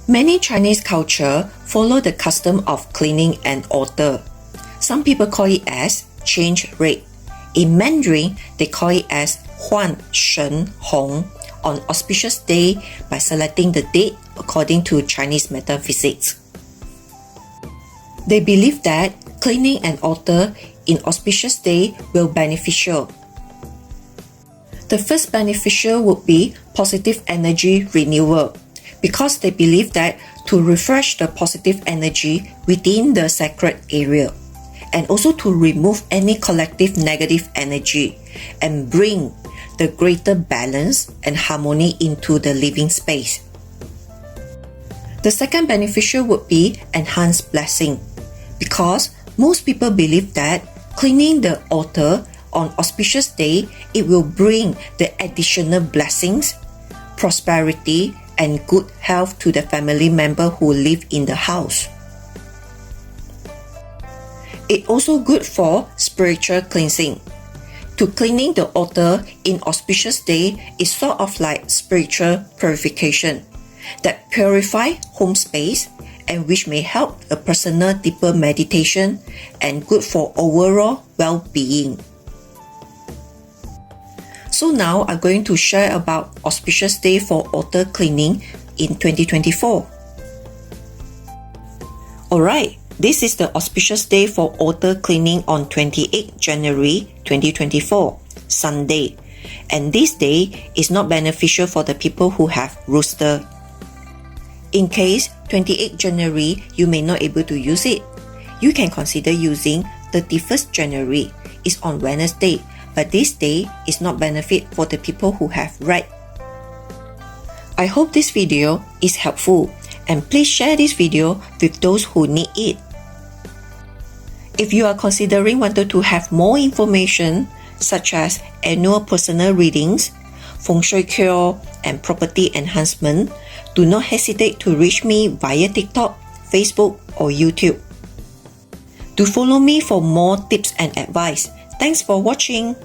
Many Chinese culture follow the custom of cleaning an altar. Some people call it as change rate. In Mandarin, they call it as 换神红 on auspicious day by selecting the date according to Chinese metaphysics. They believe that cleaning an altar in auspicious day will be beneficial. The first beneficial would be positive energy renewal, because they believe that to refresh the positive energy within the sacred area, and also to remove any collective negative energy and bring the greater balance and harmony into the living space. The second beneficial would be enhanced blessing, because most people believe that cleaning the altar on auspicious day, it will bring the additional blessings, prosperity, and good health to the family member who live in the house. It also good for spiritual cleansing. To cleaning the altar in auspicious day is sort of like spiritual purification that purify home space and which may help a personal deeper meditation and good for overall well-being. So now I'm going to share about auspicious day for altar cleaning in 2024. Alright, this is the auspicious day for altar cleaning on 28 January 2024, Sunday. And this day is not beneficial for the people who have rooster. In case 28 January you may not able to use it, you can consider using 31st January. It's on Wednesday, but this day is not benefit for the people who have rat. I hope this video is helpful, and please share this video with those who need it. If you are considering wanting to have more information such as annual personal readings, feng shui cure, and property enhancement, do not hesitate to reach me via TikTok, Facebook, or YouTube. Do follow me for more tips and advice. Thanks for watching.